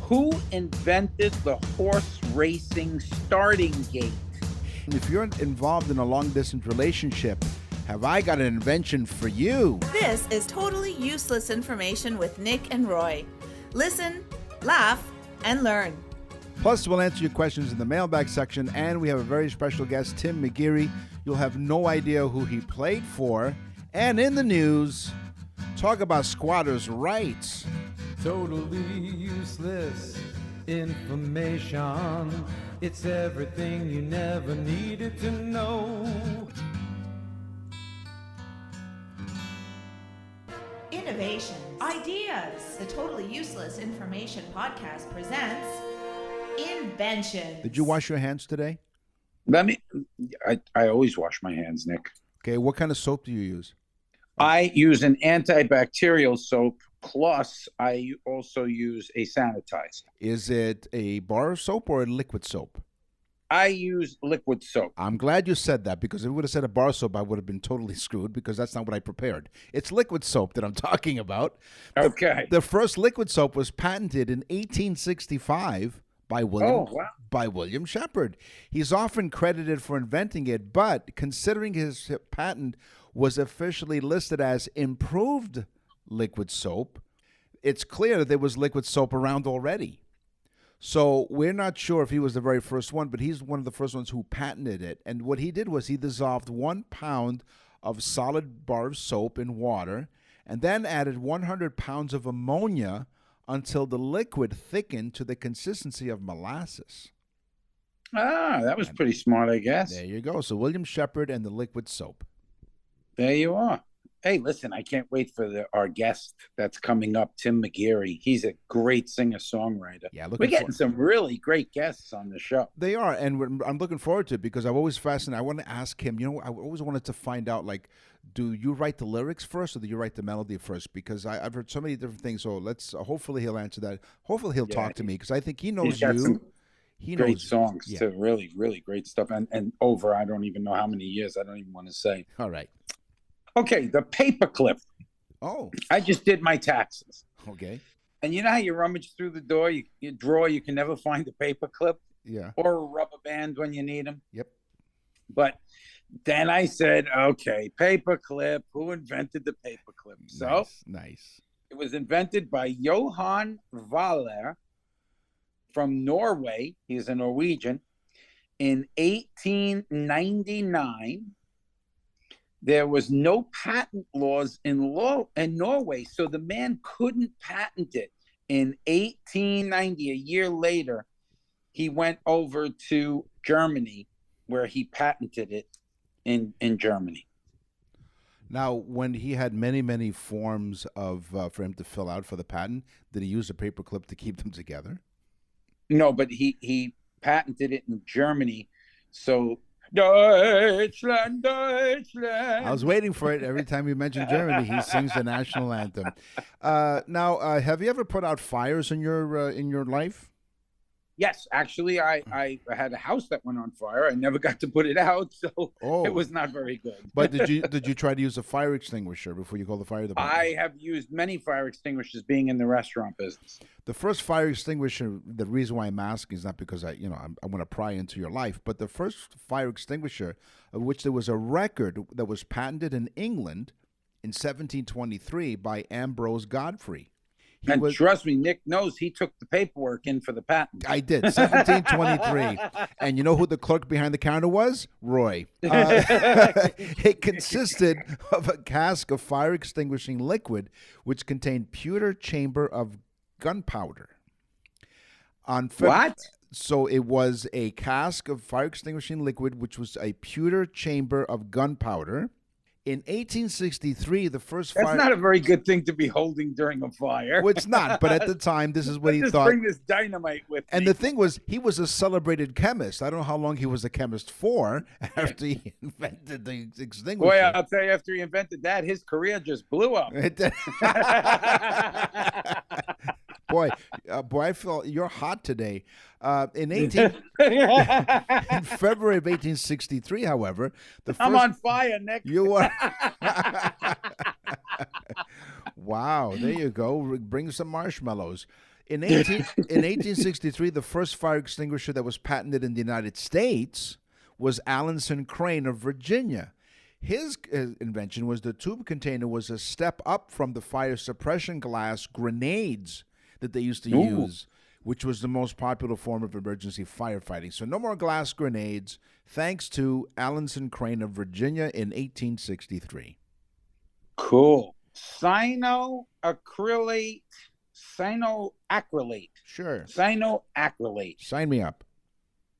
Who invented the horse racing starting gate? If you're involved in a long-distance relationship, have I got an invention for you? This is totally useless information with Nick and Roy. Listen, laugh, and learn. Plus, we'll answer your questions in the mailbag section, and we have a very special guest, Tim McGeary. You'll have no idea who he played for. And in the news, talk about squatters' rights. Totally useless information. It's everything you never needed to know. Innovations. Ideas. The Totally Useless Information Podcast presents Inventions. Did you wash your hands today? I always wash my hands, Nick. Okay, what kind of soap do you use? I use an antibacterial soap, plus I also use a sanitizer. Is it a bar soap or a liquid soap? I use liquid soap. I'm glad you said that, because if you would have said a bar soap, I would have been totally screwed, because that's not what I prepared. It's liquid soap that I'm talking about. Okay. The first liquid soap was patented in 1865 by William Shepard. He's often credited for inventing it, but considering his patent was officially listed as improved liquid soap, it's clear that there was liquid soap around already. So we're not sure if he was the very first one, but he's one of the first ones who patented it. And what he did was he dissolved 1 pound of solid bar of soap in water and then added 100 pounds of ammonia until the liquid thickened to the consistency of molasses. Ah, that was pretty smart, I guess. There you go. So William Shepard and the liquid soap. There you are. Hey, listen, I can't wait for our guest that's coming up, Tim McGeary. He's a great singer-songwriter. Yeah, we're getting some really great guests on the show. They are, and I'm looking forward to it, because I've always fascinated. I want to ask him, I always wanted to find out, like, do you write the lyrics first or do you write the melody first? Because I've heard so many different things. So let's hopefully he'll answer that. Hopefully he'll talk to me, because I think he knows you. He knows great songs too. Really, really great stuff. And over, I don't even know how many years. I don't even want to say. All right. Okay, the paperclip. Oh. I just did my taxes. Okay. And you know how you rummage through the door, you drawer, you can never find a paperclip? Yeah. Or a rubber band when you need them? Yep. But then I said, okay, paperclip, who invented the paperclip? So nice. It was invented by Johan Valler from Norway. He's a Norwegian. In 1899. There was no patent laws in Norway, so the man couldn't patent it. In 1890, a year later, he went over to Germany, where he patented it in Germany. Now, when he had many, many forms of for him to fill out for the patent, did he use a paperclip to keep them together? No, but he patented it in Germany, so Deutschland, Deutschland. I was waiting for it. Every time you mention Germany, he sings the national anthem. Now, have you ever put out fires in your life? Yes, actually, I had a house that went on fire. I never got to put it out, so it was not very good. But did you try to use a fire extinguisher before you called the fire department? I have used many fire extinguishers, being in the restaurant business. The first fire extinguisher, the reason why I'm asking is not because I want to pry into your life, but the first fire extinguisher, of which there was a record that was patented in England in 1723 by Ambrose Godfrey. Trust me, Nick knows he took the paperwork in for the patent. I did, 1723. And you know who the clerk behind the counter was? Roy. It consisted of a cask of fire extinguishing liquid, which contained pewter chamber of gunpowder. What? So it was a cask of fire extinguishing liquid, which was a pewter chamber of gunpowder. In 1863, the first fire... That's not a very good thing to be holding during a fire. Well, it's not, but at the time, this is what he thought. Bring this dynamite with me. And the thing was, he was a celebrated chemist. I don't know how long he was a chemist for after he invented the extinguisher. Boy, I'll tell you, after he invented that, his career just blew up. Boy, I feel you're hot today. In February of 1863, however, I'm on fire, Nick. You are. Wow, there you go. Bring some marshmallows. In 1863, the first fire extinguisher that was patented in the United States was Alanson Crane of Virginia. His invention was the tube container was a step up from the fire suppression glass grenades that they used to use, which was the most popular form of emergency firefighting. So no more glass grenades, thanks to Alanson Crane of Virginia in 1863. Cool. Cyanoacrylate. Sure. Cyanoacrylate. Sign me up.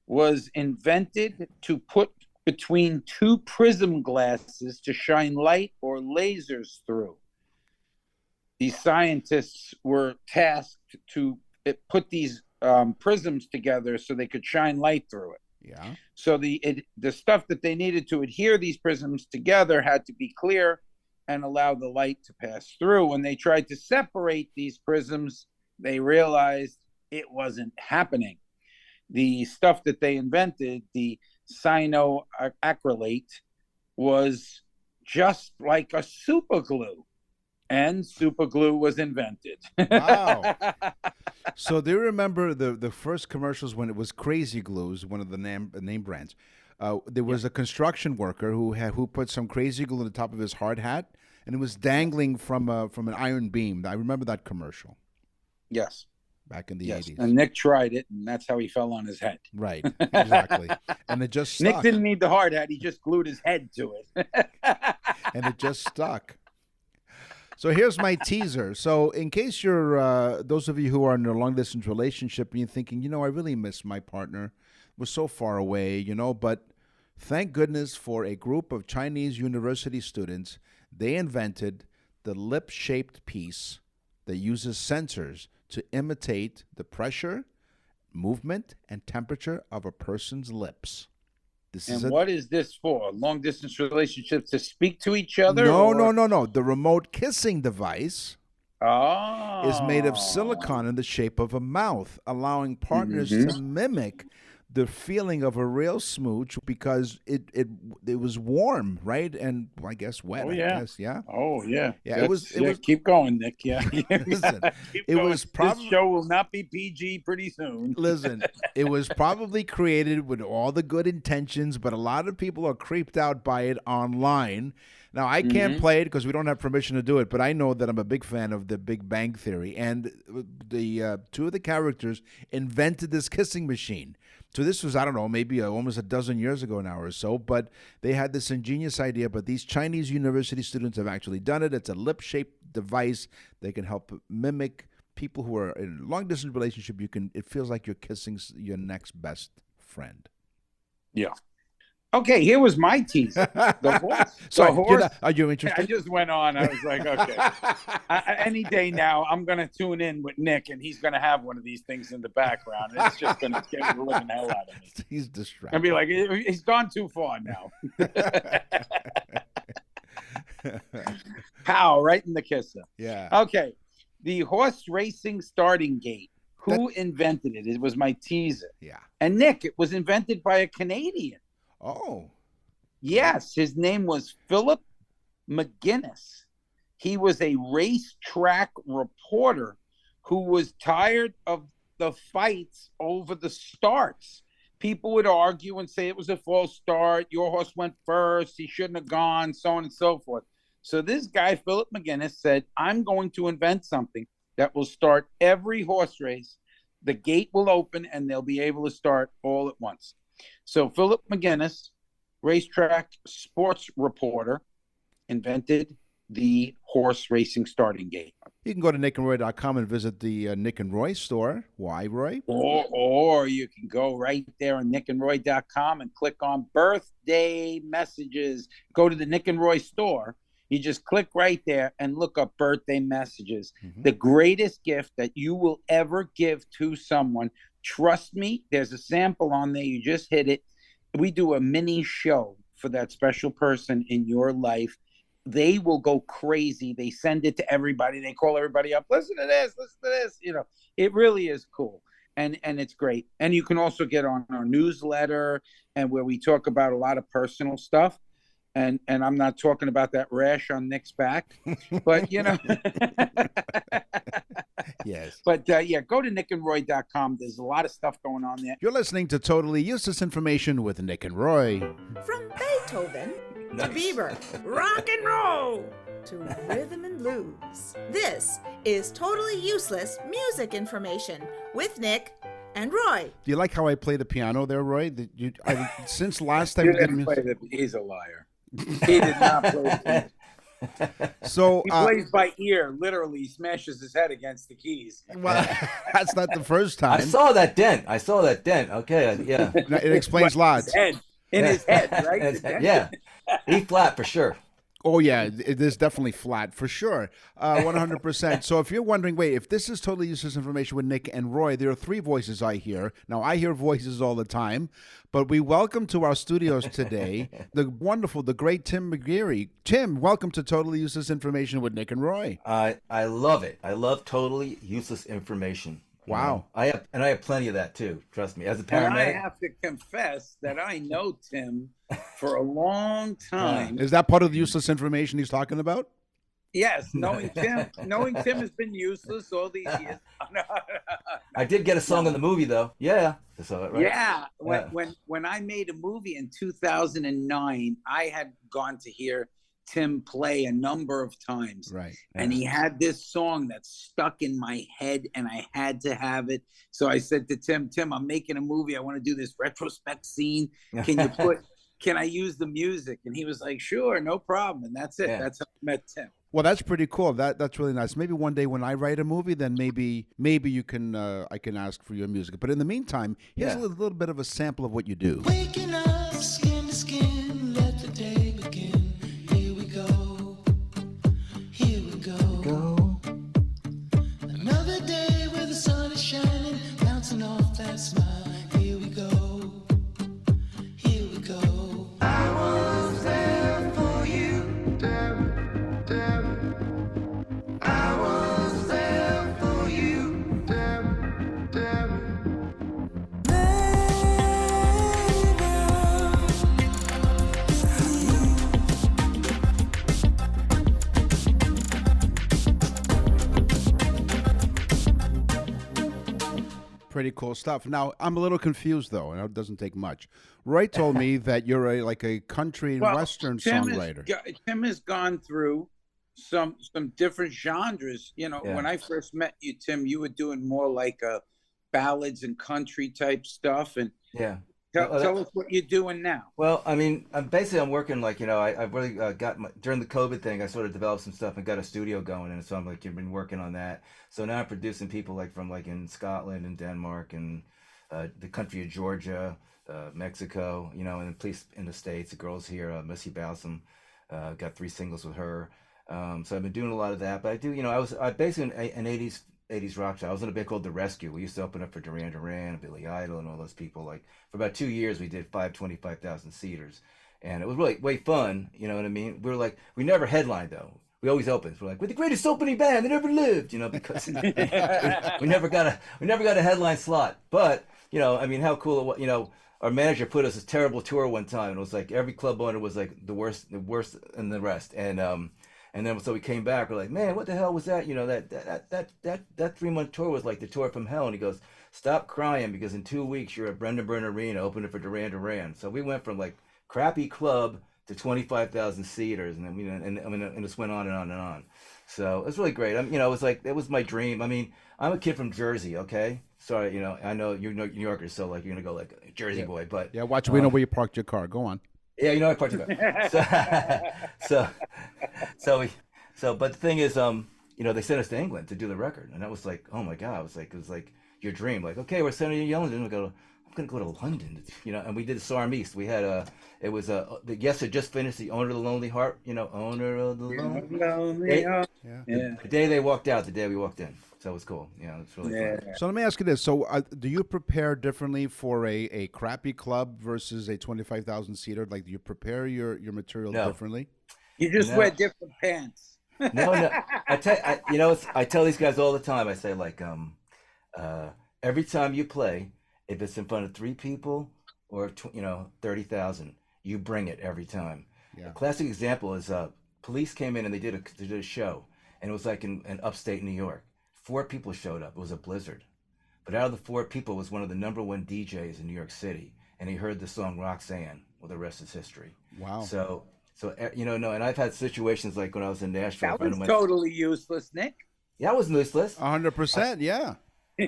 Was invented to put between two prism glasses to shine light or lasers through. These scientists were tasked to put these prisms together so they could shine light through it. Yeah. So the stuff that they needed to adhere these prisms together had to be clear and allow the light to pass through. When they tried to separate these prisms, they realized it wasn't happening. The stuff that they invented, the cyanoacrylate, was just like a super glue, and super glue was invented. Wow. So do you remember the first commercials when it was Crazy Glues, one of the name brands? There was a construction worker who put some Crazy Glue on the top of his hard hat, and it was dangling from an iron beam. I remember that commercial. Yes. Back in the 80s. And Nick tried it, and that's how he fell on his head. Right, exactly. And it just stuck. Nick didn't need the hard hat. He just glued his head to it. And it just stuck. So here's my teaser. So in case you're, those of you who are in a long-distance relationship and you're thinking, I really miss my partner. We're so far away, but thank goodness for a group of Chinese university students. They invented the lip-shaped piece that uses sensors to imitate the pressure, movement, and temperature of a person's lips. What is this for? Long distance relationships to speak to each other? No. The remote kissing device is made of silicone in the shape of a mouth, allowing partners to mimic the feeling of a real smooch because it was warm, right? And I guess wet. Oh yeah. I guess, yeah. Oh yeah. Yeah. It was. Keep going, Nick. Yeah. Listen, was probably. This show will not be PG pretty soon. Listen, it was probably created with all the good intentions, but a lot of people are creeped out by it online. Now, I can't play it because we don't have permission to do it, but I know that I'm a big fan of The Big Bang Theory, and the two of the characters invented this kissing machine. So this was, I don't know, maybe almost a dozen years ago now or so, but they had this ingenious idea, but these Chinese university students have actually done it. It's a lip-shaped device that can help mimic people who are in a long-distance relationship. It feels like you're kissing your next best friend. Yeah. Okay, here was my teaser. The horse. Sorry, horse. Are you interested? I just went on. I was like, okay. Any day now, I'm going to tune in with Nick, and he's going to have one of these things in the background. It's just going to get the living hell out of me. He's distracted. I'll be like, he's gone too far now. Pow, right in the kisser. Yeah. Okay, the horse racing starting gate. Who invented it? It was my teaser. Yeah. And Nick, it was invented by a Canadian. Oh. Yes, his name was Philip McGuinness. He was a racetrack reporter who was tired of the fights over the starts. People would argue and say it was a false start. Your horse went first. He shouldn't have gone, so on and so forth. So this guy, Philip McGuinness, said, I'm going to invent something that will start every horse race. The gate will open and they'll be able to start all at once. So Philip McGuinness, racetrack sports reporter, invented the horse racing starting gate. You can go to nickandroy.com and visit the Nick and Roy store. Why, Roy? Or you can go right there on nickandroy.com and click on birthday messages. Go to the Nick and Roy store. You just click right there and look up birthday messages. The greatest gift that you will ever give to someone. Trust me, there's a sample on there. You just hit it. We do a mini show for that special person in your life. They will go crazy. They send it to everybody. They call everybody up. Listen to this. Listen to this. It really is cool. And it's great. And you can also get on our newsletter and where we talk about a lot of personal stuff. and I'm not talking about that rash on Nick's back, but Yes. But yeah, go to nickandroy.com. There's a lot of stuff going on there. You're listening to Totally Useless Information with Nick and Roy. From Beethoven to Bieber, rock and roll to rhythm and blues. This is Totally Useless Music Information with Nick and Roy. Do you like how I play the piano there, Roy? Since last time You we did didn't play he's a liar. He did not play the So he plays by ear. Literally, he smashes his head against the keys. Well, that's not the first time. I saw that dent. Okay, yeah. It explains lots. In his head, right? Yeah. E flat for sure. Oh, yeah, it is definitely flat for sure. 100%. So if you're wondering, wait, if this is Totally Useless Information with Nick and Roy, there are three voices I hear. Now, I hear voices all the time, but we welcome to our studios today the wonderful, the great Tim McGeary. Tim, welcome to Totally Useless Information with Nick and Roy. I love it. I love totally useless information. Wow. I have plenty of that too. Trust me. As a And I paramedic. have to confess that I know Tim for a long time. Is that part of the useless information he's talking about? Yes, knowing Tim has been useless all these years. I did get a song in the movie though. Yeah. I saw it, right? Yeah. When I made a movie in 2009, I had gone to hear Tim play a number of times. Right. And he had this song that stuck in my head and I had to have it. So I said to Tim, I'm making a movie. I want to do this retrospect scene. Can I use the music? And he was like, sure, no problem. And that's it. Yeah. That's how I met Tim. Well, that's pretty cool. That's really nice. Maybe one day when I write a movie, then maybe you can I can ask for your music. But in the meantime, here's a little bit of a sample of what you do. Waking up, skin to skin, let the day begin. Here we go. Here we go. Another day where the sun is shining, bouncing off that smile. Here we go. Here we go. I was there for you. Damn, damn. I was there for you. Damn, damn. Pretty cool stuff. Now, I'm a little confused, though, and it doesn't take much. Roy told me that you're a country and western songwriter. Tim has gone through some different genres. When I first met you, Tim, you were doing more like ballads and country type stuff. And tell us what you're doing now. Well, I mean, I'm working I've really during the COVID thing, I sort of developed some stuff and got a studio going, and so I'm you've been working on that. So now I'm producing people from in Scotland and Denmark and the country of Georgia, Mexico, and then police in the States. The girls here, Missy Balsam, got 3 singles with her. So I've been doing a lot of that. But I do, I basically an 80s rock star. I was in a band called The Rescue. We used to open up for Duran Duran, Billy Idol, and all those people. For about 2 years, we did 25,000 seaters, and it was really way fun. You know what I mean? We never headlined though. We always opened. We're we're the greatest opening band that ever lived. Because we never got a headline slot. But I mean, how cool it was. Our manager put us a terrible tour one time, and it was every club owner was the worst than the rest, and then so we came back. We're like, man, what the hell was that? That 3-month tour was like the tour from hell. And he goes, stop crying, because in 2 weeks you're at Brendan Byrne Arena opening for Duran Duran. So we went from crappy club to 25,000 seaters, and then and this went on and on and on. So it was really great. It was my dream. I mean, I'm a kid from Jersey. Okay, sorry, I know you're New Yorkers, so you're gonna go Jersey boy, but watch. We know where you parked your car. Go on. Yeah, I parked your car. But the thing is, they sent us to England to do the record, and that was oh my God, it was your dream. Okay, we're sending you to London. I'm gonna go to London, and we did the SARM East. We had Yes had just finished the Owner of the Lonely Heart, Owner of the Lonely Heart. Yeah. The day they walked out, the day we walked in. So it was cool. Yeah, it's really fun. So let me ask you this. So do you prepare differently for a crappy club versus a 25,000 seater? Do you prepare your material differently? You just wear different pants. No. I tell these guys all the time. I say every time you play, if it's in front of 3 people or 30,000, you bring it every time. A classic example is Police came in and they did a show, and it was like in upstate New York. 4 people showed up. It was a blizzard, but out of the 4 people was one of the #1 DJs in New York City, and he heard the song Roxanne. Well, the rest is history. Wow. So no, and I've had situations like when I was in Nashville. That was totally useless, Nick. Yeah, I was useless. 100%. Yeah.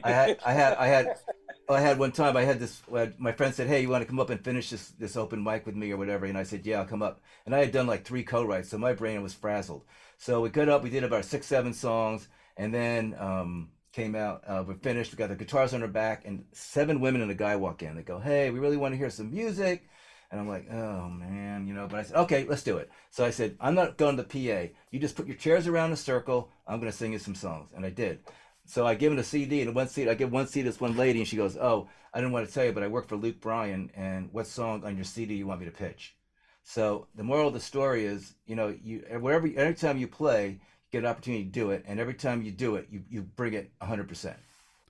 I had one time. My friend said, "Hey, you want to come up and finish this open mic with me or whatever?" And I said, "Yeah, I'll come up." And I had done like 3 co-writes, so my brain was frazzled. So we got up. We did about 6, 7 songs, and then came out. We finished. We got the guitars on our back, and 7 women and a guy walk in. They go, "Hey, we really want to hear some music." And I'm like, "Oh man, But I said, "Okay, let's do it." So I said, "I'm not going to the PA. You just put your chairs around in a circle. I'm going to sing you some songs." And I did. So I give him a CD, and I give one CD to this one lady, and she goes, "Oh, I didn't want to tell you, but I work for Luke Bryan, and what song on your CD you want me to pitch?" So the moral of the story is, every time you play, you get an opportunity to do it, and every time you do it, you bring it 100%.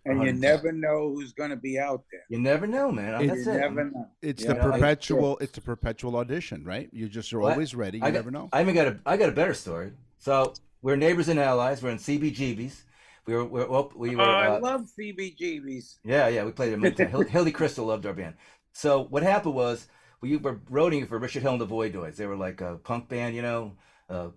And 100%. You never know who's going to be out there. You never know, man. That's it. Never know. It's the perpetual. It's the perpetual audition, right? You're always ready. You never know. I got a better story. So we're neighbors and allies. We're in CBGB's. We were. I love CBGB's. Yeah. We played in Hildy Crystal loved our band. So what happened was we were roading for Richard Hell and the Voidoids. They were like a punk band,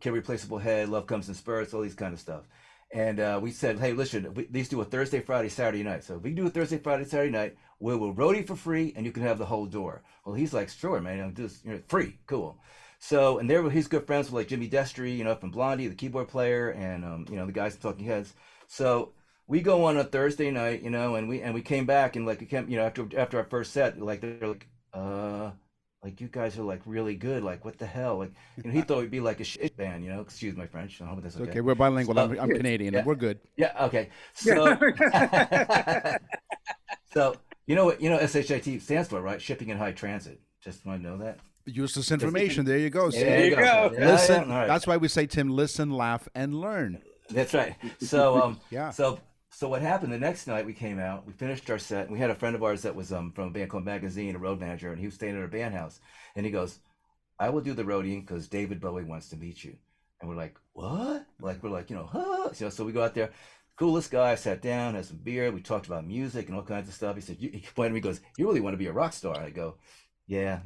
Kid Replaceable Head, Love Comes in Spurts, all these kind of stuff. And we said, "Hey, listen, these do a Thursday, Friday, Saturday night. So if we do a Thursday, Friday, Saturday night, we'll roadie for free, and you can have the whole door." Well, he's like, "Sure, man, just free, cool." So, and he's good friends with like Jimmy Destry, from Blondie, the keyboard player, and the guys from Talking Heads. So we go on a Thursday night, and we came back, and after our first set, like they're like you guys are like really good, like what the hell, like he thought we'd be like a shit band, excuse my French. I hope that's okay. Okay, we're bilingual. So, I'm Canadian, and we're good. Yeah, okay. So so what SHIT stands for, right? Shipping in High Transit. Just want to know that. Useless information. There you go. There you go. Listen. Right. That's why we say, Tim, listen, laugh, and learn. That's right. So yeah. So what happened the next night? We came out, we finished our set, and we had a friend of ours that was from a band called Magazine, a road manager, and he was staying at our band house. And he goes, "I will do the roadie because David Bowie wants to meet you." And we're like, "What?" Like we're like, huh? So we go out there. Coolest guy, sat down, had some beer, we talked about music and all kinds of stuff. He said, he pointed at me, goes, "You really want to be a rock star?" I go, yeah,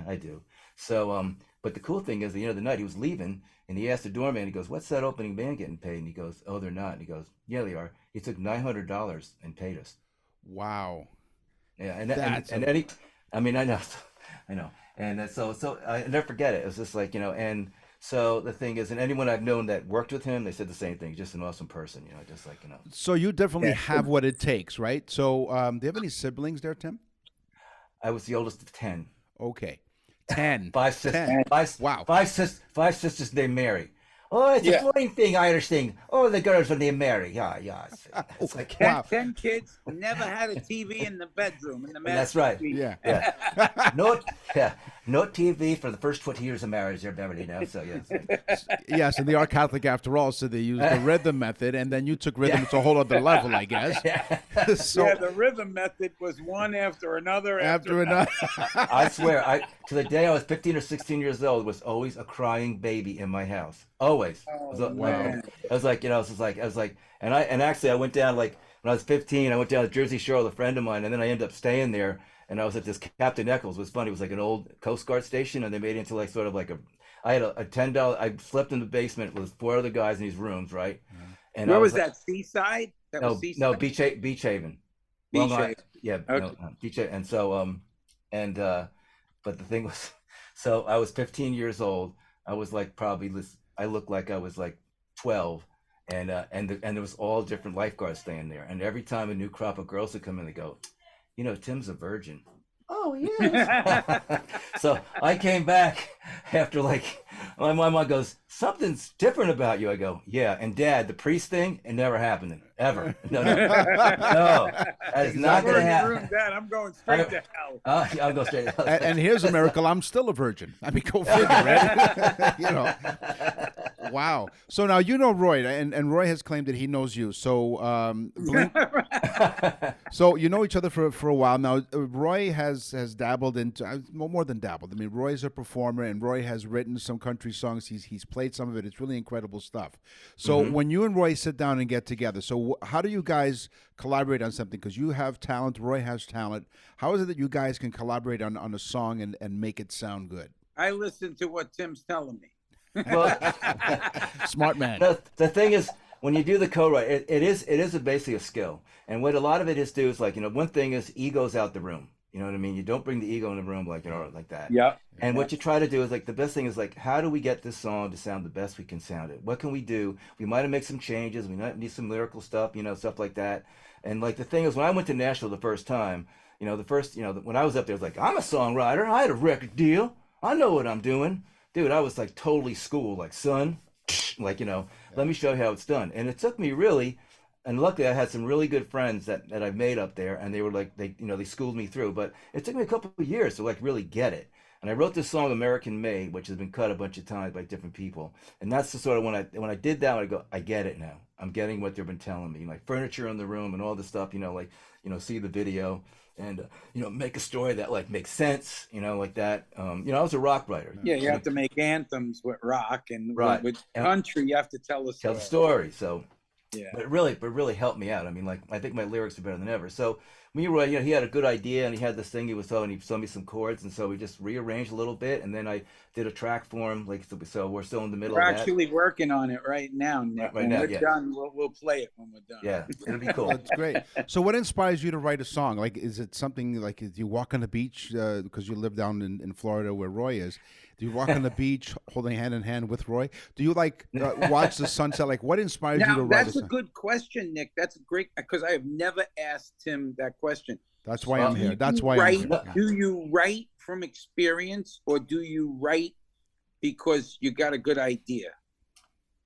I do. So but the cool thing is, at the end of the night, he was leaving, and he asked the doorman, he goes, "What's that opening band getting paid?" And he goes, "Oh, they're not." And he goes, "Yeah, they are." He took $900 and paid us. Wow. Yeah, and then he, I know. And so I never forget it. It was just like, and so the thing is, and anyone I've known that worked with him, they said the same thing. Just an awesome person, just like, So you definitely have what it takes, right? So do you have any siblings there, Tim? I was the oldest of 10. Okay. 10. 5 sisters. 10. Wow. 5 sisters named Mary. Oh, it's a foreign thing, Irish thing. Oh, the girls are named Mary. Yeah. It's like 10 kids never had a TV in the bedroom. That's right. Yeah. No TV for the first 20 years of marriage there, Beverly, now. So, yes. Yes, and they are Catholic after all, so they use the rhythm method, and then you took rhythm to a whole other level, I guess. So, the rhythm method was one after another. After another. I swear, to the day I was 15 or 16 years old, was always a crying baby in my house. Always. I was like, and actually I went down, like, when I was 15, I went down to Jersey Shore with a friend of mine, and then I ended up staying there. And I was at this Captain Eccles. It was funny. It was like an old Coast Guard station, and they made it into like sort of like I had a $10. I slept in the basement with 4 other guys in these rooms, right? And where was that? Seaside? No, Beach Haven. Beach Haven. Yeah. Okay. No, Beach Haven. And so but the thing was, so I was 15 years old. I was like I looked like I was like 12, and there was all different lifeguards staying there. And every time a new crop of girls would come in, they go, "Tim's a virgin." Oh, yes. So I came back after my mom goes, "Something's different about you." I go, "Yeah." And Dad, the priest thing, it never happened. ever. No, that is not going to happen. I'm going straight to hell. I'll go straight to hell. And here's a miracle: I'm still a virgin. I mean, go figure, right? You know. Wow. So now you know Roy, and Roy has claimed that he knows you. So, so you know each other for a while now. Roy has dabbled into more than dabbled. I mean, Roy's a performer, and Roy has written some country songs. He's played some of it. It's really incredible stuff. So when you and Roy sit down and get together, so how do you guys collaborate on something? Because you have talent, Roy has talent. How is it that you guys can collaborate on a song and make it sound good? I listen to what Tim's telling me. Well, smart man. The thing is, when you do the co-write, it is basically a skill. And what a lot of it is do is like, one thing is ego's out the room. You know what I mean? You don't bring the ego in the room like that. Yeah. And what you try to do is like, the best thing is like, how do we get this song to sound the best we can sound it? What can we do? We might have made some changes. We might need some lyrical stuff, stuff like that. And like the thing is, when I went to Nashville the first time, when I was up there, it was like, I'm a songwriter. I had a record deal. I know what I'm doing. Dude, I was like totally schooled, like, son, like, let me show you how it's done. And it took me really, and luckily I had some really good friends that I made up there, and they were like, they schooled me through, but it took me a couple of years to like really get it. And I wrote this song, American Made, which has been cut a bunch of times by different people. And that's the sort of, when I did that, I go, I get it now. I'm getting what they've been telling me, like furniture in the room and all this stuff, see the video. And make a story that like makes sense, like that. I was a rock writer. Yeah, you have to make anthems with rock, and right. with country, you have to tell the story. So, yeah. But it really helped me out. I mean, like, I think my lyrics are better than ever. So me, Roy, he had a good idea, and he had this thing he was telling. He showed me some chords, and so we just rearranged a little bit, and then I did a track for him. Like, so we're still in the middle. We're of that. actually working on it right now, Nick. Right now, we're done, we'll play it when we're done. Yeah, it'll be cool. That's great. So what inspires you to write a song? Like, is it something like, do you walk on the beach, because you live down in Florida where Roy is? Do you walk on the beach holding hand in hand with Roy? Do you like watch the sunset? Like, what inspires you to write a song? That's a good question, Nick. That's great, because I have never asked Tim that question. That's why I'm here. That's why I'm here. Do you write from experience, or do you write because you got a good idea?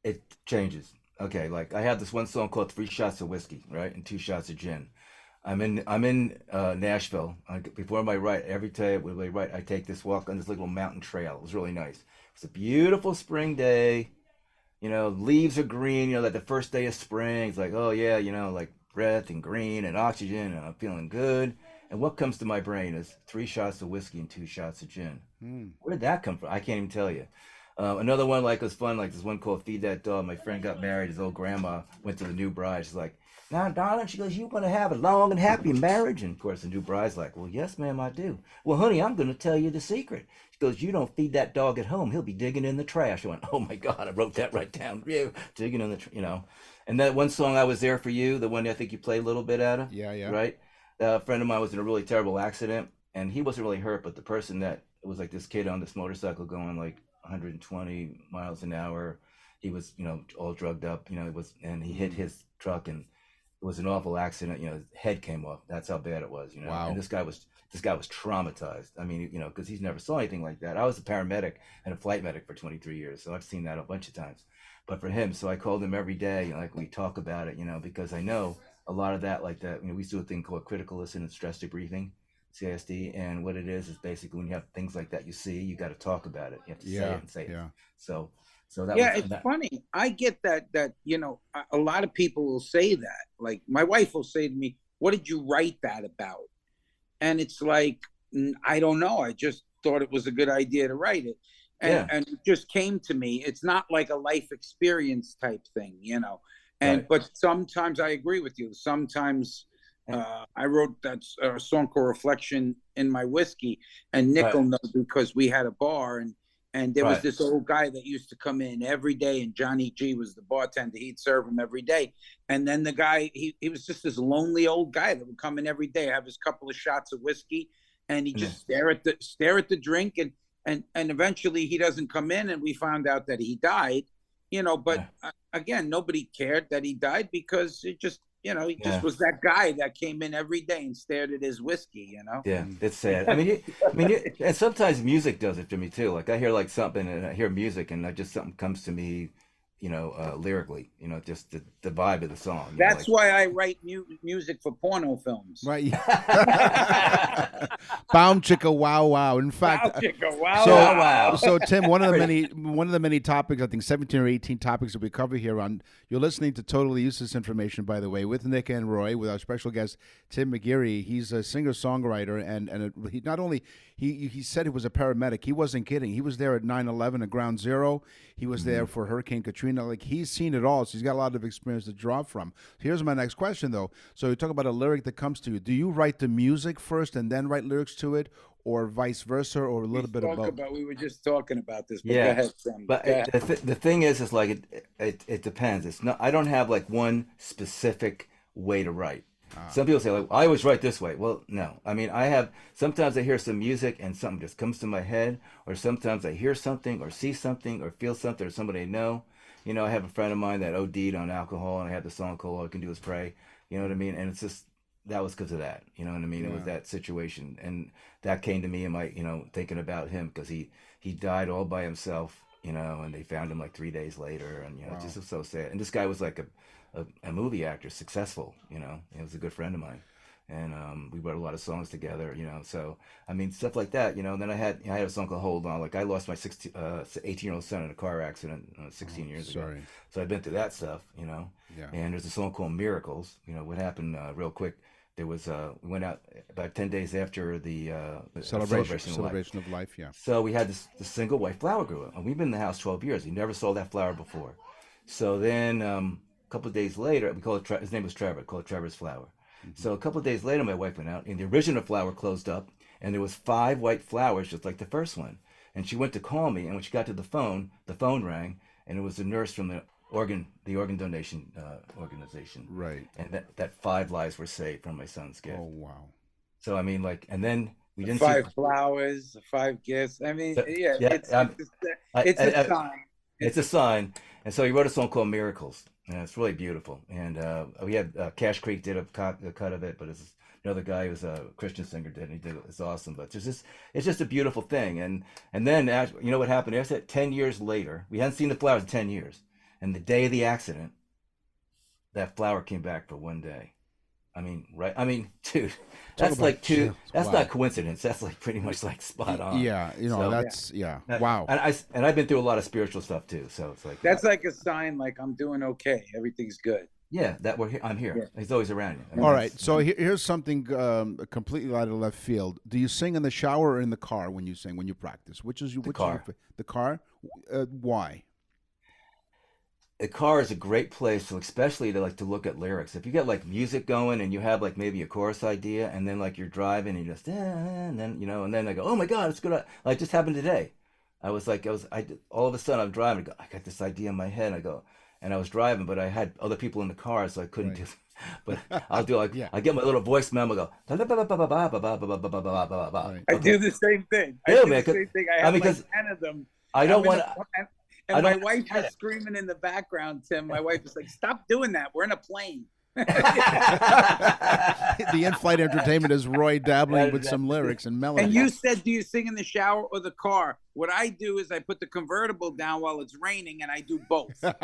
It changes. Okay, like I have this one song called 3 Shots of Whiskey, right, and 2 Shots of Gin. I'm in Nashville. Before I write, every day when I write, I take this walk on this little mountain trail. It was really nice. It's a beautiful spring day. Leaves are green. Like the first day of spring. It's like, oh yeah, like breath and green and oxygen, and I'm feeling good. And what comes to my brain is 3 shots of whiskey and 2 shots of gin. Where'd that come from? I can't even tell you. Another one like was fun, like this one called Feed That Dog. My friend got married. His old grandma went to the new bride. She's like, now, darling, she goes, you want to have a long and happy marriage? And of course, the new bride's like, well, yes, ma'am, I do. Well, honey, I'm going to tell you the secret. She goes, you don't feed that dog at home. He'll be digging in the trash. I went, oh my God, I wrote that right down. Digging in the, And that one song, I Was There For You, the one I think you played a little bit out of. Yeah. Right? A friend of mine was in a really terrible accident, and he wasn't really hurt, but the person that it was like this kid on this motorcycle going like 120 miles an hour. He was, all drugged up, and he hit his truck, and it was an awful accident. His head came off. That's how bad it was. Wow. And this guy was traumatized. I mean, because he's never saw anything like that. I was a paramedic and a flight medic for 23 years, so I've seen that a bunch of times. But for him, so I called him every day, like we talk about it, because I know a lot of that, like that. We used to do a thing called critical listening and stress debriefing, CISD, and what it is basically when you have things like that, you got to talk about it. You have to say it and say it. So that it's funny. I get that a lot of people will say that. Like my wife will say to me, "What did you write that about?" And it's like, I don't know. I just thought it was a good idea to write it, and it just came to me. It's not like a life experience type thing, And but sometimes I agree with you. Sometimes I wrote that song called "Reflection" in my whiskey, and Nick will know because we had a bar and there was this old guy that used to come in every day, and Johnny G was the bartender. He'd serve him every day. And then the guy, he was just this lonely old guy that would come in every day, have his couple of shots of whiskey, and he'd just stare at the drink. And eventually he doesn't come in, and we found out that he died, but again, nobody cared that he died because it just, he just was that guy that came in every day and stared at his whiskey, Yeah, it's sad. I mean, and sometimes music does it to me too. Like I hear like something and I hear music and something comes to me, lyrically, just the vibe of the song. That's why I write music for porno films. Right. Boom chicka wow wow. In fact, Bow chicka wow so, wow. So Tim, one of the many topics, I think 17 or 18 topics that we cover here on. You're listening to Totally Useless Information, by the way, with Nick and Roy, with our special guest Tim McGeary. He's a singer-songwriter, and he not only he said he was a paramedic. He wasn't kidding. He was there at 9/11 at Ground Zero. He was there for Hurricane Katrina. Like, he's seen it all, so he's got a lot of experience to draw from. Here's my next question, though. So you talk about a lyric that comes to you. Do you write the music first and then write lyrics to it, or vice versa, or a little bit of both? We were just talking about this. But Yeah, go ahead, Sam. but the thing is like it depends. It's not. I don't have like one specific way to write. Some people say, like, I always write this way. Well, no. I mean, sometimes I hear some music and something just comes to my head, or sometimes I hear something or see something or feel something or somebody I know. I have a friend of mine that OD'd on alcohol, and I had the song called All I Can Do Is Pray. You know what I mean? And it's just, that was because of that. You know what I mean? Yeah. It was that situation. And that came to me in my, thinking about him, because he died all by himself, and they found him like 3 days later. And, it just was so sad. And this guy was like a movie actor, successful, he was a good friend of mine, and we wrote a lot of songs together, so I mean, stuff like that, and then I had a song called Hold On. Like, I lost my 18-year-old son in a car accident 16 years ago, so I've been through that stuff, and there's a song called Miracles. What happened, real quick, there was we went out about 10 days after the celebration of life, so we had this single white flower grew up, and we've been in the house 12 years. We never saw that flower before. So then a couple of days later, we call it, his name was Trevor, called it Trevor's flower. So a couple of days later, my wife went out, and the original flower closed up, and there was 5 white flowers just like the first one. And she went to call me, and when she got to the phone rang, and it was the nurse from the organ donation organization. Right. And that 5 lives were saved from my son's gift. Oh, wow. So I mean, like, and then we didn't 5 flowers, 5 gifts. I mean, it's a sign. It's a sign. And so he wrote a song called Miracles. And it's really beautiful. And we had Cash Creek did a cut of it, but it's another guy who's a Christian singer did, and he did it. It's awesome. But it's just a beautiful thing. And then what happened? After that, 10 years later, we hadn't seen the flowers in 10 years. And the day of the accident, that flower came back for one day. I mean, right? I mean, dude, that's like that's not coincidence. That's like pretty much like spot on. Yeah, wow. And I've been through a lot of spiritual stuff too. So it's like, that's like a sign, like, I'm doing okay. Everything's good. Yeah, I'm here. Yeah. He's always around you. I mean, all right. So here's something completely out of left field. Do you sing in the shower or in the car when you practice? The car. The car? Why? The car is a great place, especially to look at lyrics. If you get like music going and you have like maybe a chorus idea, and then like you're driving and you just and then I go, oh my God, it's good. Like, it just happened today. All of a sudden I'm driving. I got this idea in my head. And I was driving, but I had other people in the car, so I couldn't do. But I'll do like I get my little voice memo. Go. I do the same thing. I have like 10 of them. I don't want. And my wife is screaming in the background, Tim. My wife is like, stop doing that. We're in a plane. The in-flight entertainment is Roy dabbling with some lyrics and melody. And you said, do you sing in the shower or the car? What I do is I put the convertible down while it's raining, and I do both. Well,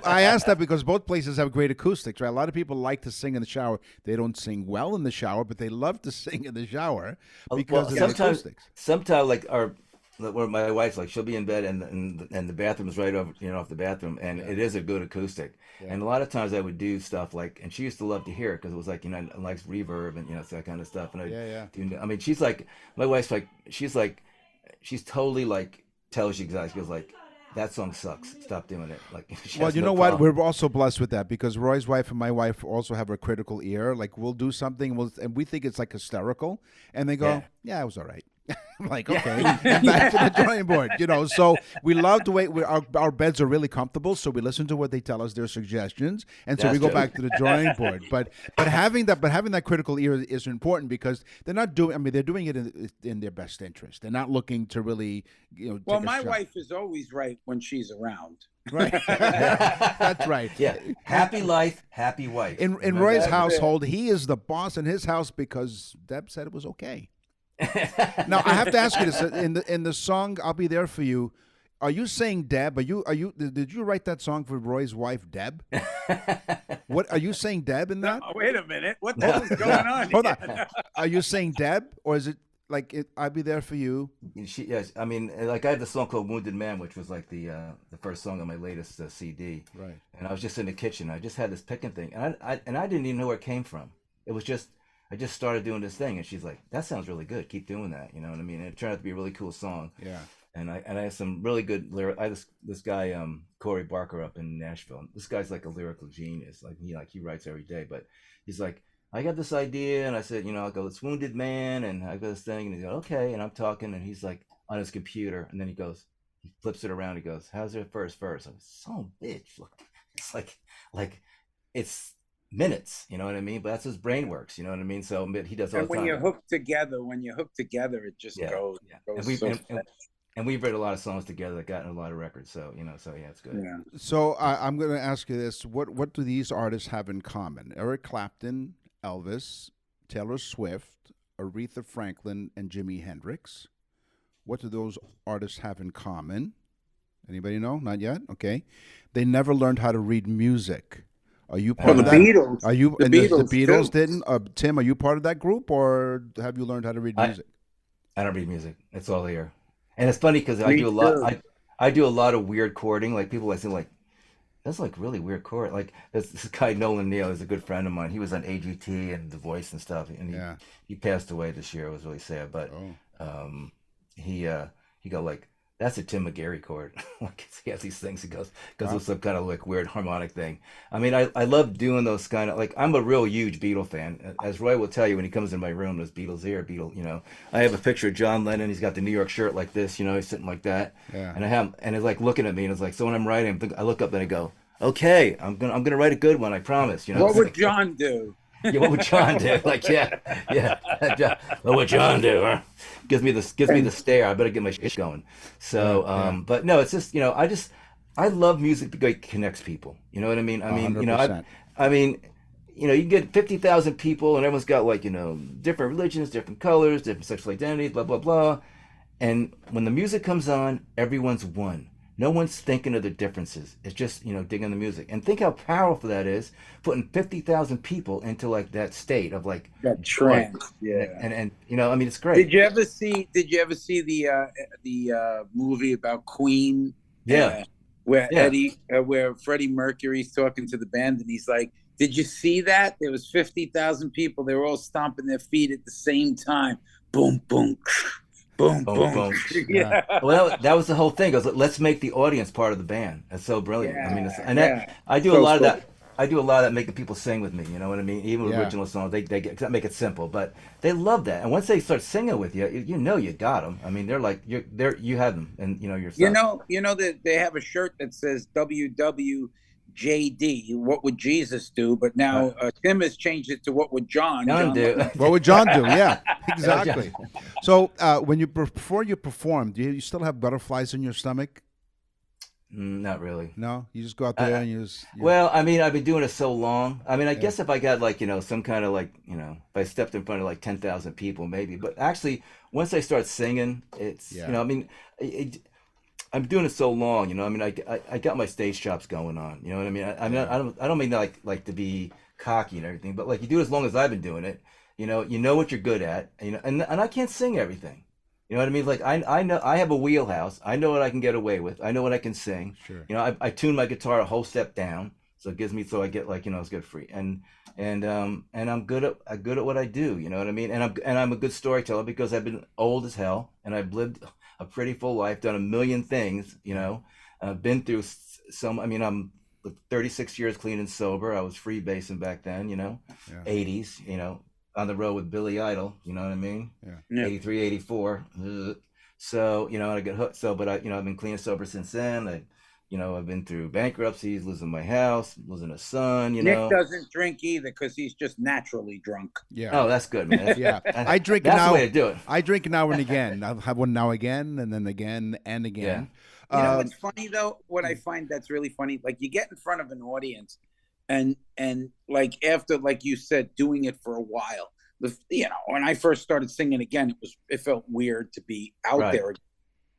I asked that because both places have great acoustics, right? A lot of people like to sing in the shower. They don't sing well in the shower, but they love to sing in the shower because of the acoustics. Sometimes, like where my wife's like, she'll be in bed and the bathroom is right over, off the bathroom, and it is a good acoustic. Yeah. And a lot of times I would do stuff like, and she used to love to hear it because it was like, likes reverb and that kind of stuff. And I mean, she's like, my wife's like, she's totally like tells you exactly. She goes like, that song sucks. Stop doing it. Like, well, you know what? We're also blessed with that because Roy's wife and my wife also have a critical ear. Like, we'll do something and we think it's like hysterical, and they go, yeah it was all right. I'm like, okay, back to the drawing board, So we love the way our beds are really comfortable. So we listen to what they tell us, their suggestions, and so we go back to the drawing board. But having that critical ear is important because they're not doing. I mean, they're doing it in their best interest. They're not looking to really, Well, my wife is always right when she's around. Right. That's right. Yeah. Happy life, happy wife. In Roy's household, he is the boss in his house because Deb said it was okay. Now I have to ask you this: in the song "I'll Be There for You," Are you saying Deb? Did you write that song for Roy's wife, Deb? What are you saying, Deb, in that? No, wait a minute. What the hell is going on? Hold on. Are you saying Deb, or is it like I'll be there for you? Yes, I mean, like I have this song called "Wounded Man," which was like the first song on my latest CD. Right. And I was just in the kitchen. I just had this picking thing, and I didn't even know where it came from. It was just I just started doing this thing, and she's like, "That sounds really good. Keep doing that." You know what I mean? And it turned out to be a really cool song. Yeah. And I have some really good lyric. I had this guy Corey Barker up in Nashville. This guy's like a lyrical genius. He writes every day. But he's like, I got this idea, and I said, I'll go, it's Wounded Man, and I got this thing, and he goes, okay, and I'm talking, and he's like on his computer, and then he flips it around, he goes, how's your first verse? I'm like, son of a bitch, look, it's like it's minutes, you know what I mean? But that's his brain works, you know what I mean? So he does all the time. When you're hooked together, it just goes. And we've written a lot of songs together that got in a lot of records. So, it's good. Yeah. So I'm going to ask you this. What do these artists have in common? Eric Clapton, Elvis, Taylor Swift, Aretha Franklin, and Jimi Hendrix. What do those artists have in common? Anybody know? Not yet? Okay. They never learned how to read music. Are you part of that? Beatles. Are you? The Beatles didn't? Tim, are you part of that group, or have you learned how to read music? I don't read music. It's all here. And it's funny because I do a lot. I do a lot of weird chording. Like people, I say like, that's like really weird chord. Like this guy Nolan Neal is a good friend of mine. He was on AGT and The Voice and stuff. And he passed away this year. It was really sad. But he go like, that's a Tim McGarry chord. Like he has these things. He goes with some kind of like weird harmonic thing. I mean, I love doing those kind of like. I'm a real huge Beatle fan. As Roy will tell you when he comes in my room, there's Beatles here, I have a picture of John Lennon. He's got the New York shirt like this. He's sitting like that. Yeah. And he's like looking at me, and it's like, so when I'm writing, I look up and I go, okay, I'm gonna write a good one. I promise. What would John do? Yeah, what would John do? Like, yeah. What would John do? Huh? Gives me the stare. I better get my shit going. So, but no, it's just I love music because it connects people. You know what I mean? I mean, 100%. You can get 50,000 people, and everyone's got like different religions, different colors, different sexual identities, blah blah blah. And when the music comes on, everyone's one. No one's thinking of the differences. It's just, digging the music. And think how powerful that is, putting 50,000 people into like that state of like that trance. Yeah. And it's great. Did you ever see the movie about Queen? Yeah. Where Freddie Mercury's talking to the band and he's like, did you see that? There was 50,000 people. They were all stomping their feet at the same time. Boom, boom. Boom, boom, boom. Yeah. Well, that was the whole thing. I was like, let's make the audience part of the band. That's so brilliant. Yeah, I do a lot of that. I do a lot of that, making people sing with me. You know what I mean? Even original songs, they make it simple, but they love that. And once they start singing with you, you got them. I mean, they're like you have them, and you're. You know that they have a shirt that says WWJD. What would Jesus do? But now Tim has changed it to what would John do? What would John do? Yeah, exactly. So before you perform, do you still have butterflies in your stomach? Not really. No, you just go out there and you just. Well, I mean, I've been doing it so long. I mean, I guess if I got like some kind of like if I stepped in front of like 10,000 people, maybe. But actually, once I start singing, it's I mean, I'm doing it so long. I mean, I got my stage chops going on. You know what I mean? I don't mean like to be cocky and everything, but like you do it as long as I've been doing it. You know what you're good at. And I can't sing everything. You know what I mean? Like I know I have a wheelhouse. I know what I can get away with. I know what I can sing. Sure. I tune my guitar a whole step down, so it gives me I get like it's good free. And I'm good at what I do. You know what I mean? And I'm a good storyteller because I've been old as hell and I've lived a pretty full life, done a million things. Been through some. I mean, I'm 36 years clean and sober. I was freebasing back then. 80s. On the road with Billy Idol, you know what I mean? Yeah. 83, 84. So, I get hooked. So, but I've been clean and sober since then. I've been through bankruptcies, losing my house, losing a son, Nick doesn't drink either because he's just naturally drunk. Yeah. Oh, that's good, man. I drink that's now. The way to do it. I drink now and again. I'll have one now again and then again and again. Yeah. What's funny though? What I find that's really funny, like you get in front of an audience and like after, like you said, doing it for a while, when I first started singing again, it felt weird to be out there.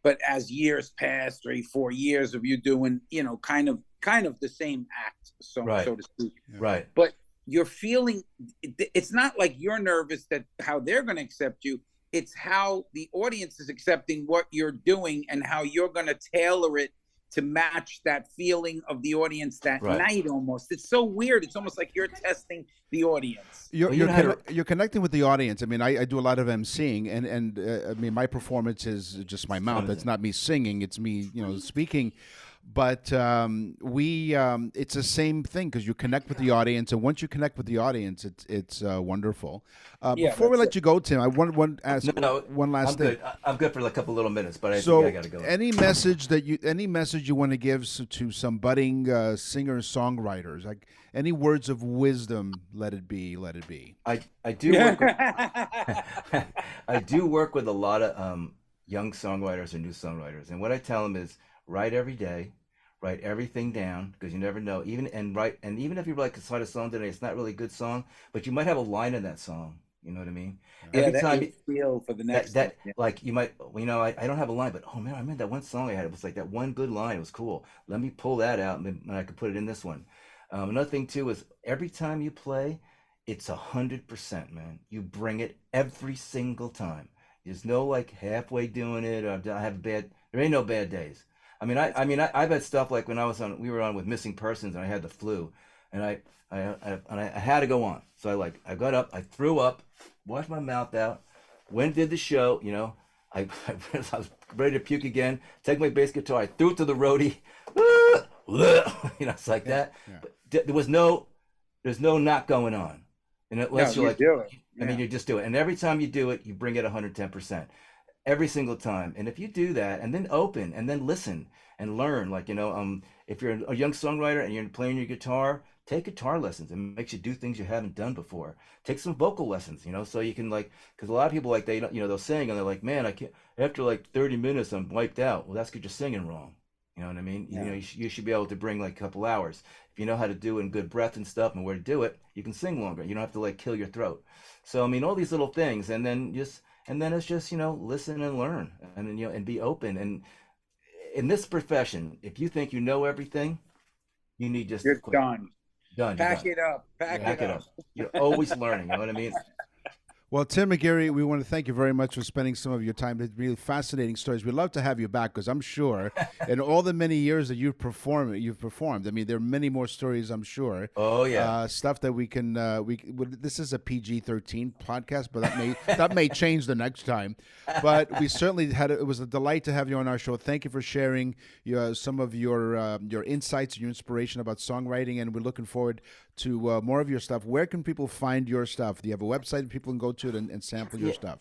but as years pass, 3-4 years of you doing, kind of the same act, so to speak. Right. But you're feeling, it's not like you're nervous that how they're going to accept you. It's how the audience is accepting what you're doing and how you're going to tailor it to match that feeling of the audience that night almost. It's so weird. It's almost like you're testing the audience. You're connecting with the audience. I mean, I do a lot of emceeing, and I mean, my performance is just my mouth. It's not me singing. It's me, speaking. But it's the same thing because you connect with the audience, and once you connect with the audience, it's wonderul. Before we let you go, Tim, I want to ask one last thing. I'm good for a couple little minutes, but I think I got to go. Any message you want to give to some budding singer-songwriters, like any words of wisdom? Let it be. I do work with, I do work with a lot of young songwriters and new songwriters, and what I tell them is write every day. Write everything down because you never know. Even if you write a song today, it's not really a good song, but you might have a line in that song. You know what I mean? Yeah, every time you feel for the next like you might, I don't have a line, but oh man, I remember that one song I had. It was like that one good line. It was cool. Let me pull that out and I could put it in this one. Another thing too is every time you play, it's 100%, man. You bring it every single time. There's no like halfway doing it or there ain't no bad days. I've had stuff like when we were on with Missing Persons and I had the flu, and I had to go on. So I got up, I threw up, washed my mouth out, went and did the show. I was ready to puke again. Take my bass guitar, I threw it to the roadie. It's like that. Yeah. But there's no not going on. And unless you do it. Yeah. You just do it. And every time you do it, you bring it 110%. Every single time. And if you do that and then open and then listen and learn, if you're a young songwriter and you're playing your guitar, take guitar lessons. It makes you do things you haven't done before. Take some vocal lessons, so you can because a lot of people they'll sing and they're like, man, I can't, after 30 minutes I'm wiped out. Well, that's because you're singing wrong. You know what I mean? Yeah. You should be able to bring a couple hours. If you know how to do it in good breath and stuff and where to do it, you can sing longer. You don't have to kill your throat. So, all these little things, and then it's just, listen and learn and, and be open. And in this profession, if you think you know everything, you need just... You're done. Pack it up. Pack it up. You're always learning. You know what I mean? Well, Tim McGarry, we want to thank you very much for spending some of your time. It's really fascinating stories. We'd love to have you back because I'm sure in all the many years that you've performed, there are many more stories, I'm sure. Oh, yeah. Stuff that we can, this is a PG-13 podcast, but that may change the next time. But we certainly it was a delight to have you on our show. Thank you for sharing some of your insights and your inspiration about songwriting, and we're looking forward to more of your stuff. Where can people find your stuff? Do you have a website people can go to it and sample your stuff?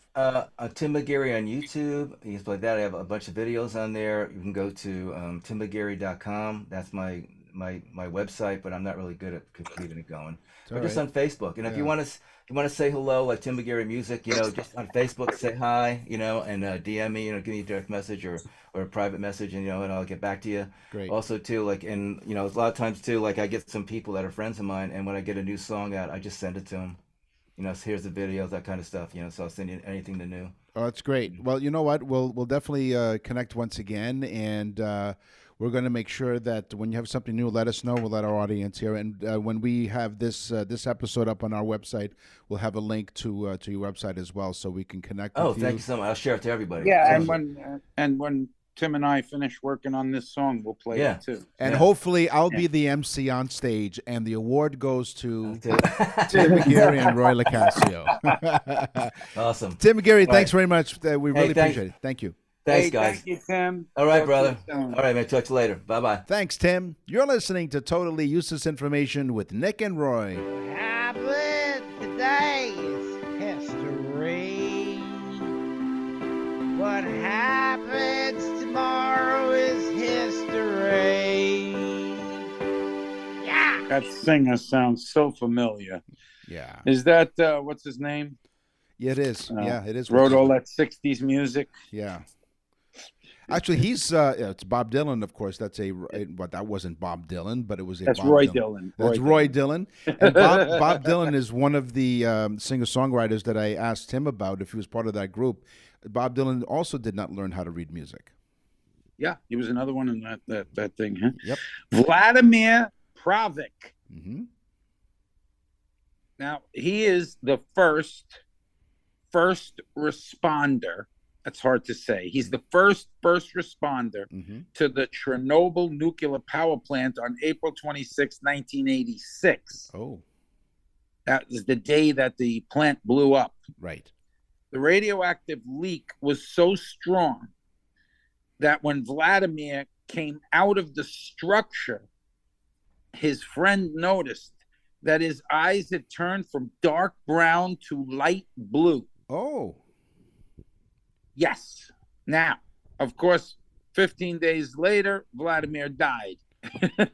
Tim McGarry on YouTube. You can like that. I have a bunch of videos on there. You can go to timmcgarry.com. That's my website, but I'm not really good at keeping it going. But just on Facebook. And if you want to say hello, like Tim McGarry Music, just on Facebook, say hi, and DM me, give me a direct message or a private message, and I'll get back to you. Great. Also, too, a lot of times, too, I get some people that are friends of mine, and when I get a new song out, I just send it to them. Here's the videos, that kind of stuff, so I'll send you anything new. Oh, that's great. Well, you know what? We'll definitely connect once again, and we're going to make sure that when you have something new, let us know. We'll let our audience hear. And when we have this episode up on our website, we'll have a link to your website as well, so we can connect. Oh, with thank you so much. I'll share it to everybody. Yeah, and when Tim and I finish working on this song, we'll play it too. And hopefully I'll be the MC on stage, and the award goes to Tim McGarry and Roy LoCascio. Awesome. Tim McGarry, thanks very much. We really appreciate it. Thank you. Thanks, guys. Thank you, Tim. All right, brother. All right, man. Talk to you later. Bye-bye. Thanks, Tim. You're listening to Totally Useless Information with Nick and Roy. What happened today is history. What happens tomorrow is history. Yeah. That singer sounds so familiar. Yeah. Is that, what's his name? Yeah, it is. It is. Wrote all that 60s music. Yeah. Actually, he's it's Bob Dylan, of course. That wasn't Bob Dylan, but it was Roy Dylan. That's Roy Dylan. And Bob Dylan is one of the singer-songwriters that I asked him about if he was part of that group. Bob Dylan also did not learn how to read music. Yeah, he was another one in that thing. Huh? Yep. Vladimir Pravik. Mm-hmm. Now, he is the first responder. That's hard to say. He's the first responder to the Chernobyl nuclear power plant on April 26, 1986. Oh. That is the day that the plant blew up. Right. The radioactive leak was so strong that when Vladimir came out of the structure, his friend noticed that his eyes had turned from dark brown to light blue. Oh. Yes. Now, of course, 15 days later, Vladimir died,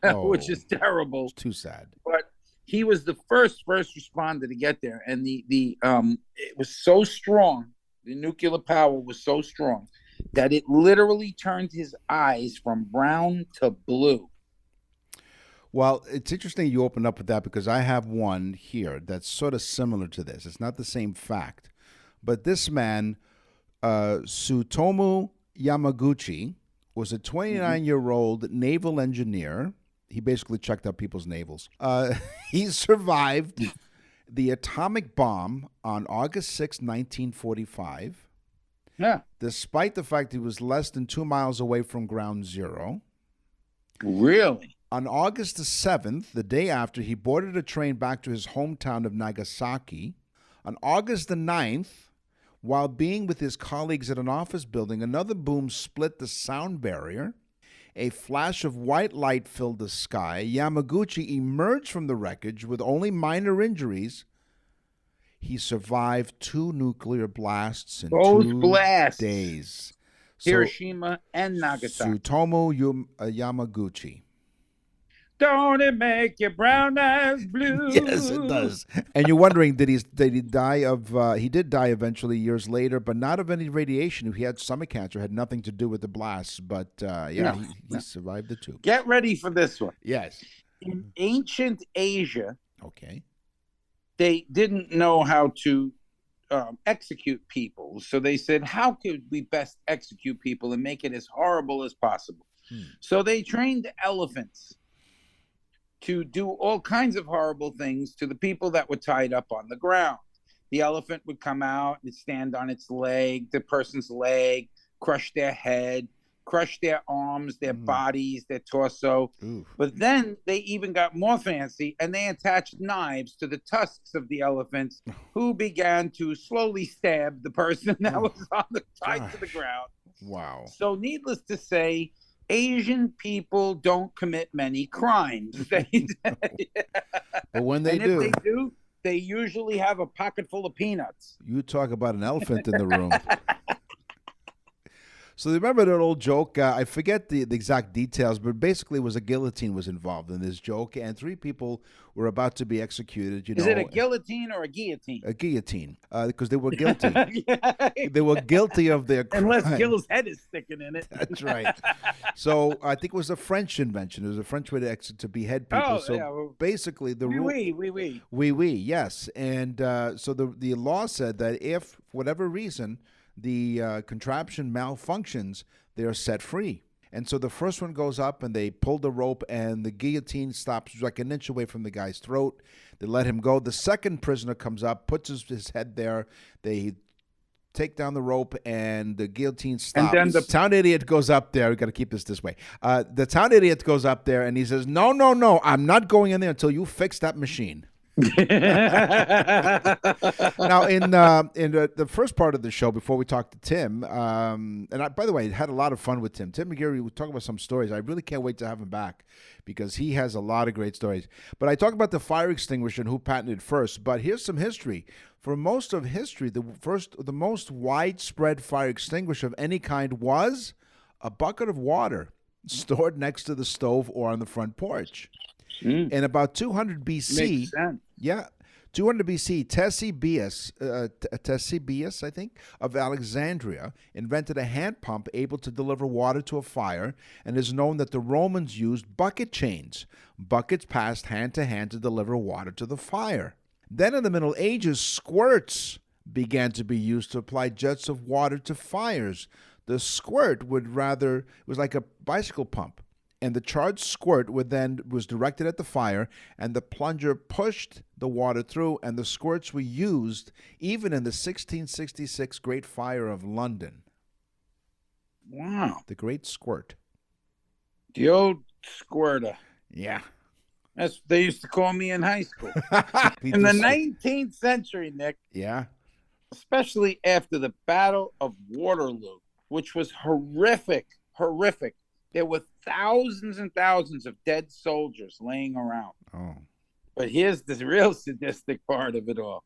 which is terrible. It's too sad. But he was the first responder to get there, and it was so strong. The nuclear power was so strong that it literally turned his eyes from brown to blue. Well, it's interesting you open up with that because I have one here that's sort of similar to this. It's not the same fact, but this man, Tsutomu Yamaguchi, was a 29-year-old naval engineer. He basically checked out people's navels. He survived the atomic bomb on August 6, 1945. Yeah. Despite the fact he was less than 2 miles away from ground zero. Really? On August the 7th, the day after, he boarded a train back to his hometown of Nagasaki. On August the 9th, while being with his colleagues at an office building, another boom split the sound barrier. A flash of white light filled the sky. Yamaguchi emerged from the wreckage with only minor injuries. He survived 2 nuclear blasts in 2 days. Hiroshima and Nagasaki. Tsutomu Yamaguchi. Don't it make your brown eyes blue? Yes, it does. And you're wondering, did he die of? He did die eventually years later, but not of any radiation. He had stomach cancer, had nothing to do with the blasts. But he survived the 2. Get ready for this one. Yes. In ancient Asia, okay, they didn't know how to execute people, so they said, "How could we best execute people and make it as horrible as possible?" So they trained elephants to do all kinds of horrible things to the people that were tied up on the ground. The elephant would come out and stand on its leg, the person's leg, crush their head, crush their arms, their bodies, their torso. Oof. But then they even got more fancy, and they attached knives to the tusks of the elephants, who began to slowly stab the person that was tied to the ground. Wow. So needless to say, Asian people don't commit many crimes. But when they do, if they do, they usually have a pocket full of peanuts. You talk about an elephant in the room. So remember that old joke? I forget the exact details, but basically it was a guillotine was involved in this joke, and 3 people were about to be executed. Is it a guillotine or a guillotine? A guillotine, because they were guilty. They were guilty of their crime. Unless Gil's head is sticking in it. That's right. So I think it was a French invention. It was a French way to behead people. Basically the rule. Oui, yes. And so the law said that if, for whatever reason, the contraption malfunctions, they are set free. And so the first one goes up, and they pull the rope, and the guillotine stops like an inch away from the guy's throat. They let him go. The second prisoner comes up, puts his head there. They take down the rope, and the guillotine stops. And then the town idiot goes up there. We've got to keep this way. The town idiot goes up there, and he says, no, I'm not going in there until you fix that machine. Now, in the first part of the show, before we talked to Tim, and by the way, I had a lot of fun with Tim McGarry. We talk about some stories. I really can't wait to have him back because he has a lot of great stories. But I talk about the fire extinguisher and who patented it first. But here's some history. For most of history, the most widespread fire extinguisher of any kind was a bucket of water stored next to the stove or on the front porch. In about 200 BC, 200 BC, Ctesibius, I think, of Alexandria, invented a hand pump able to deliver water to a fire, and it is known that the Romans used bucket chains. Buckets passed hand to hand to deliver water to the fire. Then in the Middle Ages, squirts began to be used to apply jets of water to fires The squirt it was like a bicycle pump. And the charged squirt was directed at the fire, and the plunger pushed the water through, and the squirts were used even in the 1666 Great Fire of London. Wow. The Great Squirt. The old squirter. Yeah. That's what they used to call me in high school. In the 19th century, Nick. Yeah. Especially after the Battle of Waterloo, which was horrific. There were thousands and thousands of dead soldiers laying around. Oh. But here's the real sadistic part of it all.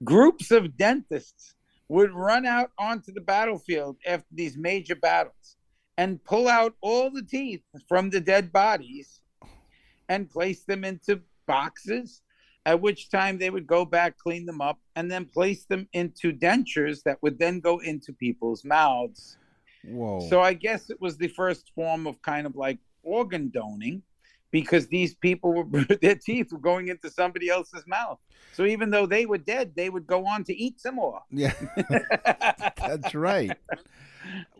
Groups of dentists would run out onto the battlefield after these major battles and pull out all the teeth from the dead bodies and place them into boxes, at which time they would go back, clean them up, and then place them into dentures that would then go into people's mouths. Whoa. So I guess it was the first form of kind of like organ donating, because these people their teeth were going into somebody else's mouth. So even though they were dead, they would go on to eat some more. Yeah. That's right.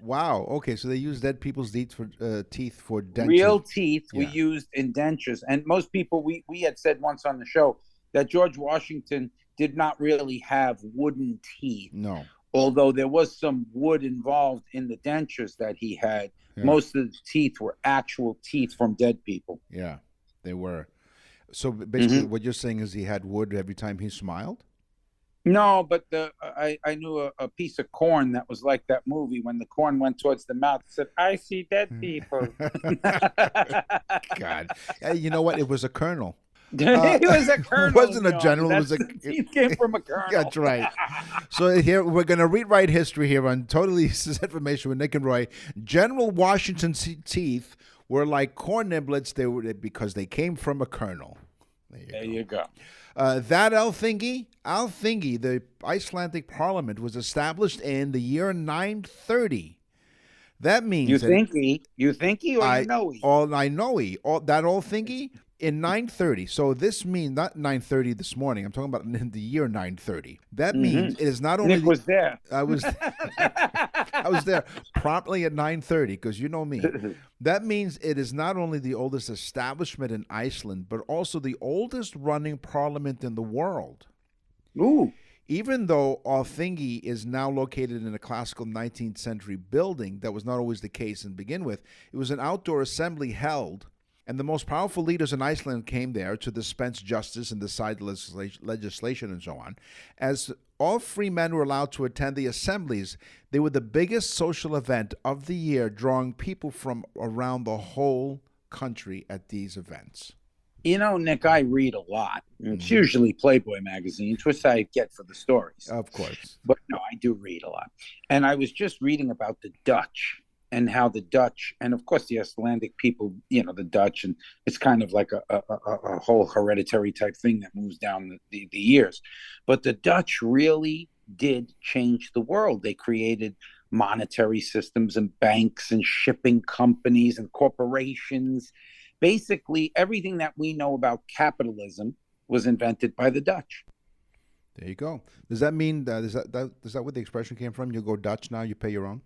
Wow. Okay, so they use dead people's teeth for dentures. Real teeth were used in dentures. And most people, we had said once on the show that George Washington did not really have wooden teeth. No. Although there was some wood involved in the dentures that he had. Yeah. Most of the teeth were actual teeth from dead people. Yeah, they were. So basically what you're saying is he had wood every time he smiled? No, but I knew a piece of corn that was like that movie when the corn went towards the mouth. It said, "I see dead people." God. You know what? It was a colonel. He was a colonel. It wasn't a general. It came from a colonel. That's right. So here we're going to rewrite history here on Totally Useless Information with Nick and Roy. General Washington's teeth were like corn niblets. Because they came from a colonel. There you go. That Althingi, the Icelandic Parliament, was established in the year 930. That means you think he or you know he? I know he. That Althingi in 930. So this means not 930 this morning. I'm talking about in the year 930. That means it is not only Nick was there. I was there promptly at 9:30 because you know me. That means it is not only the oldest establishment in Iceland, but also the oldest running parliament in the world. Ooh. Even though Althingi is now located in a classical 19th century building, that was not always the case to begin with. It was an outdoor assembly held, and the most powerful leaders in Iceland came there to dispense justice and decide legislation and so on. As all free men were allowed to attend the assemblies, they were the biggest social event of the year, drawing people from around the whole country at these events. You know, Nick, I read a lot. It's usually Playboy magazines, which I get for the stories. Of course. But no, I do read a lot. And I was just reading about the Dutch and how the Dutch, and of course the Icelandic people, you know, the Dutch, and it's kind of like a whole hereditary type thing that moves down the years. But the Dutch really did change the world. They created monetary systems and banks and shipping companies and corporations. Basically, everything that we know about capitalism was invented by the Dutch. There you go. Does that mean is that where the expression came from? You go Dutch now, you pay your own?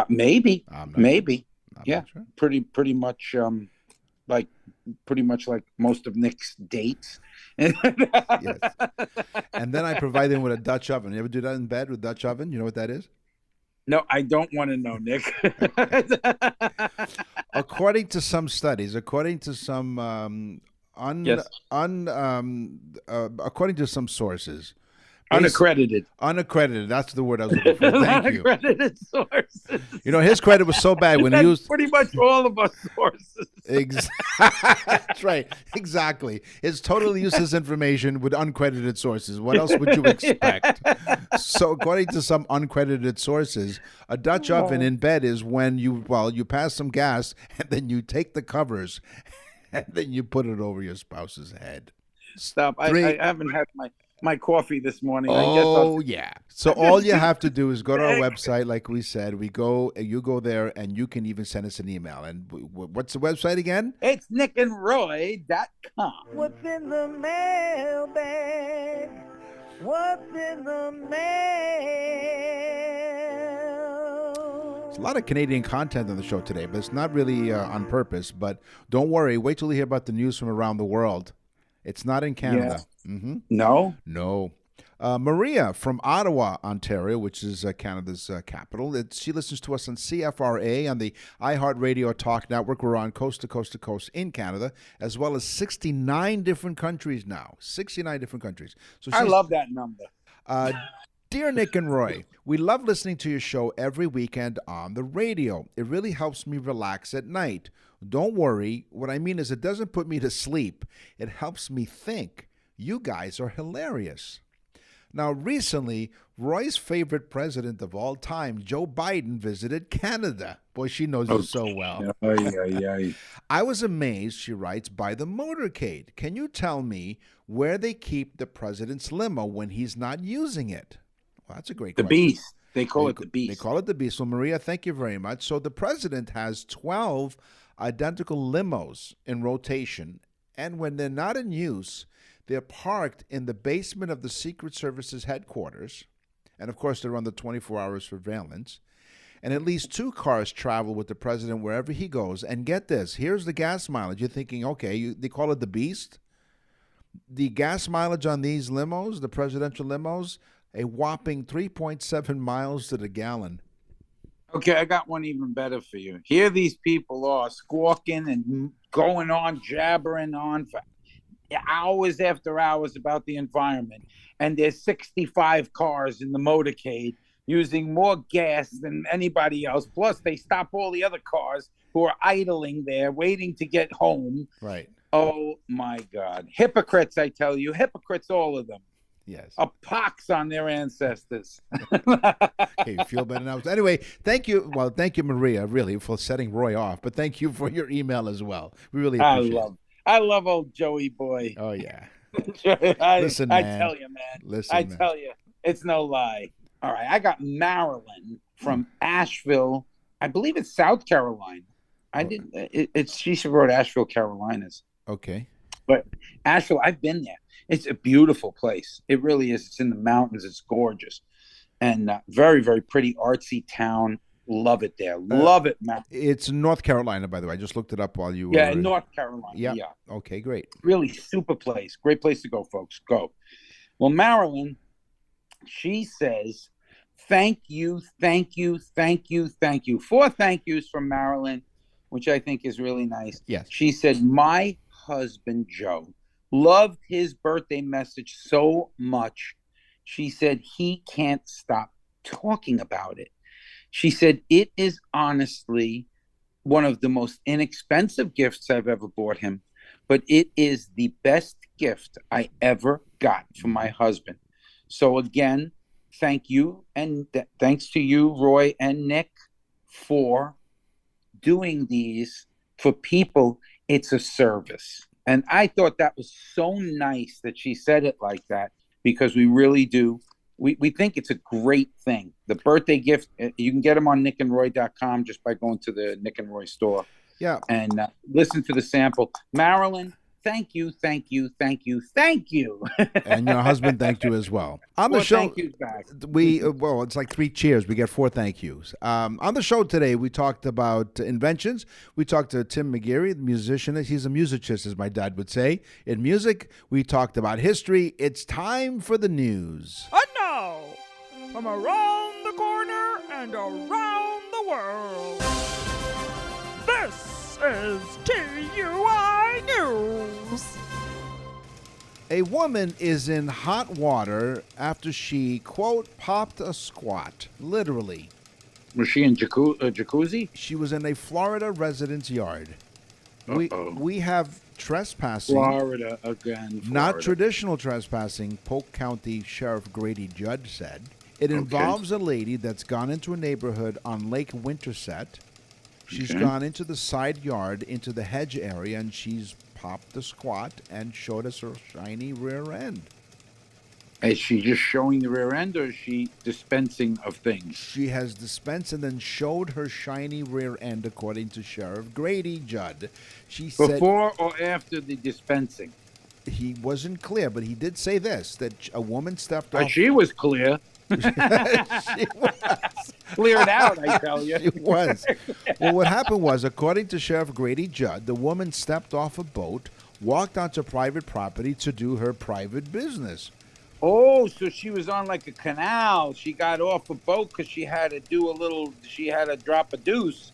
Maybe. Maybe. Yeah. Sure. Pretty much like most of Nick's dates. Yes. And then I provide them with a Dutch oven. You ever do that in bed with Dutch oven? You know what that is? No, I don't want to know, Nick. According to some studies, according to some according to some sources, unaccredited. That's the word I was looking for. Thank you. Unaccredited sources. You know, his credit was so bad when he used pretty much all of our sources. That's right. Exactly. It's totally useless information with uncredited sources. What else would you expect? So, according to some uncredited sources, a Dutch oven in bed is when you pass some gas and then you take the covers and then you put it over your spouse's head. Stop. I haven't had my coffee this morning. Yeah. So all you have to do is go to our website, like we said. You go there, and you can even send us an email. And what's the website again? It's nickandroy.com. What's in the mailbag? What's in the mail? lot of Canadian content on the show today, but it's not really on purpose. But don't worry. Wait till you hear about the news from around the world. It's not in Canada. Yeah. Mm-hmm. No? No. Maria from Ottawa, Ontario, which is Canada's capital. She listens to us on CFRA on the iHeartRadio Talk Network. We're on coast to coast to coast in Canada, as well as 69 different countries now. 69 different countries. So I love that number. Dear Nick and Roy, we love listening to your show every weekend on the radio. It really helps me relax at night. Don't worry. What I mean is it doesn't put me to sleep. It helps me think. You guys are hilarious. Now, recently, Roy's favorite president of all time, Joe Biden, visited Canada. Boy, she knows you so well. I was amazed, she writes, by the motorcade. Can you tell me where they keep the president's limo when he's not using it? Well, that's a great question. The Beast. They call it the Beast. They call it the Beast. So, Maria, thank you very much. So, the president has 12 identical limos in rotation, and when they're not in use, they're parked in the basement of the Secret Service's headquarters. And, of course, they're under 24-hour surveillance. And at least 2 cars travel with the president wherever he goes. And get this, here's the gas mileage. You're thinking, okay, they call it the Beast? The gas mileage on these limos, the presidential limos, a whopping 3.7 miles to the gallon. Okay, I got one even better for you. Here these people are squawking and going on, jabbering on for hours after hours about the environment. And there's 65 cars in the motorcade using more gas than anybody else. Plus, they stop all the other cars who are idling there, waiting to get home. Right. Oh, my God. Hypocrites, I tell you. Hypocrites, all of them. Yes. A pox on their ancestors. Okay, you feel better now. Anyway, thank you. Well, thank you, Maria, really, for setting Roy off. But thank you for your email as well. We really appreciate it. I love old Joey boy. Oh, yeah. Listen, man. I tell you, man. Listen, tell you, it's no lie. All right, I got Marilyn from Asheville. I believe it's South Carolina. She wrote Asheville, Carolinas. Okay. But Asheville, I've been there. It's a beautiful place. It really is. It's in the mountains. It's gorgeous. And very, very pretty, artsy town. Love it there. Love it, Matt. It's North Carolina, by the way. I just looked it up while you were... Yeah, North Carolina. Yeah. Okay, great. Really super place. Great place to go, folks. Go. Well, Marilyn, she says, thank you, thank you, thank you, thank you. 4 thank yous from Marilyn, which I think is really nice. Yes. She said, my husband, Joe, loved his birthday message so much. She said he can't stop talking about it. She said, it is honestly one of the most inexpensive gifts I've ever bought him, but it is the best gift I ever got from my husband. So again, thank you. And thanks to you, Roy and Nick, for doing these for people. It's a service. And I thought that was so nice that she said it like that, because we really do. We think it's a great thing. The birthday gift, you can get them on nickandroy.com just by going to the Nick and Roy store. Yeah. And listen to the sample. Marilyn, thank you, thank you, thank you, thank you. And your husband thanked you as well. On the show, thank yous back. It's like 3 cheers. We get 4 thank yous. On the show today, we talked about inventions. We talked to Tim McGeary, the musician. He's a musicist, as my dad would say. In music, we talked about history. It's time for the news. And now, from around the corner and around the world, this is TUI News. A woman is in hot water after she, quote, popped a squat, literally. Was she in a jacuzzi? She was in a Florida residence yard. We have trespassing. Florida again. Not traditional trespassing, Polk County Sheriff Grady Judd said. It involves a lady that's gone into a neighborhood on Lake Winterset. She's gone into the side yard, into the hedge area, and she's popped the squat and showed us her shiny rear end. Is she just showing the rear end, or is she dispensing of things? She has dispensed and then showed her shiny rear end, according to Sheriff Grady Judd. She said, before or after the dispensing? He wasn't clear, but he did say this, that a woman stepped off. She was clear. She was. Cleared out, I tell you. She was. Well, what happened was, according to Sheriff Grady Judd, the woman stepped off a boat, walked onto private property to do her private business. Oh, so she was on like a canal. She got off a boat because she had to drop a deuce.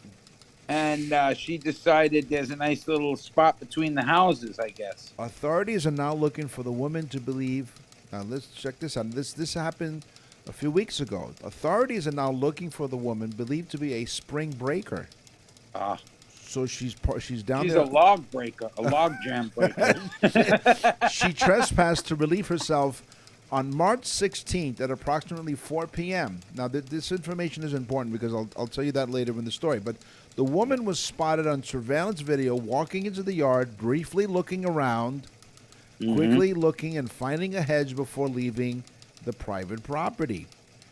And she decided there's a nice little spot between the houses, I guess. Authorities are now looking for the woman to believe. Now, let's check this out. This happened a few weeks ago. Authorities are now looking for the woman believed to be a spring breaker. So she's down She's there. a log breaker, a log jam breaker. She trespassed to relieve herself on March 16th at approximately 4 p.m. Now, this information is important because I'll tell you that later in the story. But the woman was spotted on surveillance video walking into the yard, briefly looking around, quickly looking and finding a hedge before leaving the private property.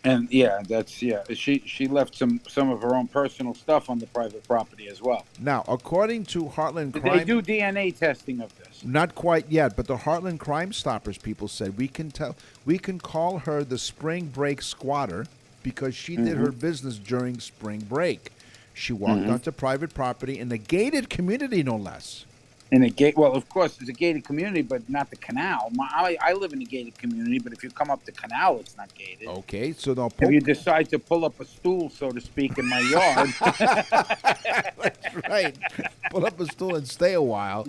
And she left some of her own personal stuff on the private property as well. Now, according to Heartland Did Crime... they do DNA testing of this? Not quite yet, but the Heartland Crime Stoppers people said we can call her the spring break squatter because she did her business during spring break. She walked onto private property in a gated community, no less. Well, of course, it's a gated community, but not the canal. I live in a gated community, but if you come up the canal, it's not gated. Okay, so now... If you decide to pull up a stool, so to speak, in my yard... That's right. Pull up a stool and stay a while.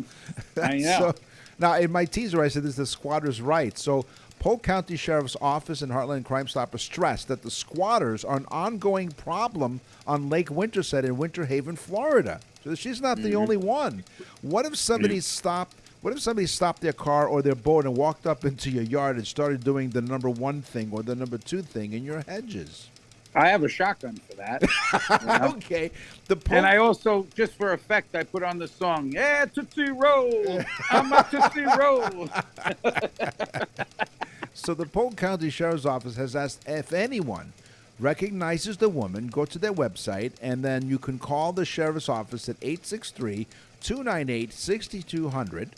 I know. So, now, in my teaser, I said this is the squatter's right. So, Polk County Sheriff's Office and Heartland Crime Stoppers stressed that the squatters are an ongoing problem on Lake Winterset in Winter Haven, Florida. So she's not the only one. What if somebody stopped their car or their boat and walked up into your yard and started doing the number one thing or the number two thing in your hedges? I have a shotgun for that. Okay. And I also, just for effect, I put on the song, "Yeah, Tootsie Roll, I'm a Tootsie Roll." So the Polk County Sheriff's Office has asked if anyone recognizes the woman, go to their website, and then you can call the Sheriff's Office at 863-298-6200.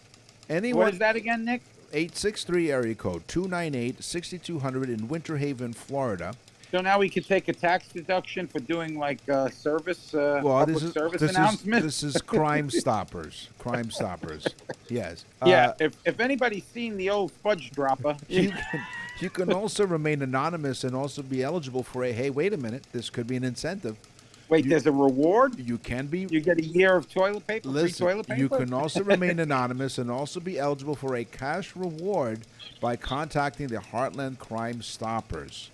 Anyone? What is that again, Nick? 863 area code 298-6200 in Winter Haven, Florida. So now we can take a tax deduction for doing like service announcements. This is Crime Stoppers. Crime Stoppers. Yes. Yeah. If anybody's seen the old fudge dropper, you can also remain anonymous and also be eligible for hey, wait a minute, this could be an incentive. Wait, there's a reward? You can be. You get a year of toilet paper, free toilet paper? You can also remain anonymous and also be eligible for a cash reward by contacting the Heartland Crime Stoppers.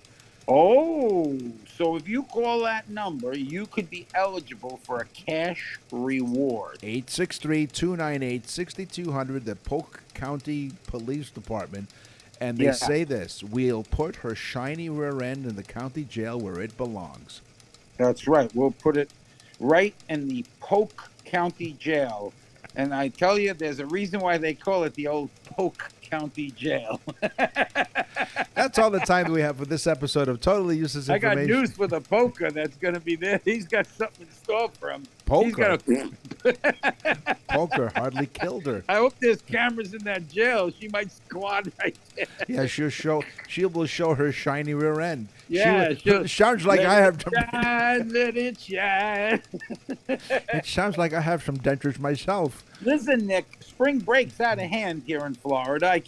Oh, so if you call that number, you could be eligible for a cash reward. 863-298-6200, the Polk County Police Department. And they say this: we'll put her shiny rear end in the county jail where it belongs. That's right. We'll put it right in the Polk County Jail. And I tell you, there's a reason why they call it the old Polk County Jail. That's all the time we have for this episode of Totally Useless Information. I got news for the poker that's going to be there. He's got something in store for him. Poker? Poker hardly killed her. I hope there's cameras in that jail. She might squat right there. Yeah, she will show her shiny rear end. Yeah, it sounds like I have some. Let it shine. It sounds like I have some dentures myself. Listen, Nick, spring break's out of hand here in Florida.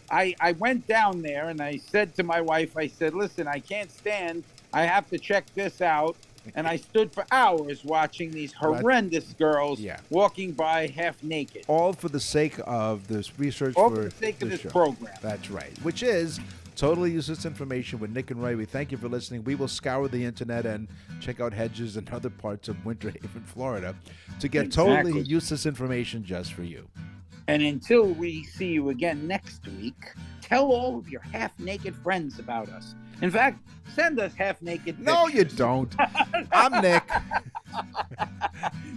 I went down there and I said to my wife, I said, listen, I can't stand. I have to check this out. And I stood for hours watching these horrendous girls walking by half naked. All for the sake of this research. All for the sake of this program. That's right. Which is Totally Useless Information with Nick and Ray. We thank you for listening. We will scour the internet and check out hedges and other parts of Winter Haven, Florida to get totally useless information just for you. And until we see you again next week, tell all of your half-naked friends about us. In fact, send us half-naked pictures. No, you don't. I'm Nick.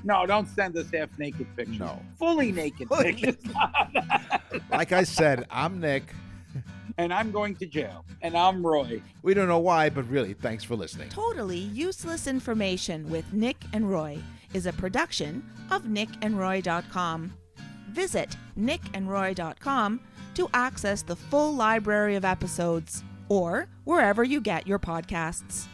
No, don't send us half-naked pictures. No. Fully naked pictures. Like I said, I'm Nick. And I'm going to jail. And I'm Roy. We don't know why, but really, thanks for listening. Totally Useless Information with Nick and Roy is a production of nickandroy.com. Visit nickandroy.com to access the full library of episodes. or wherever you get your podcasts.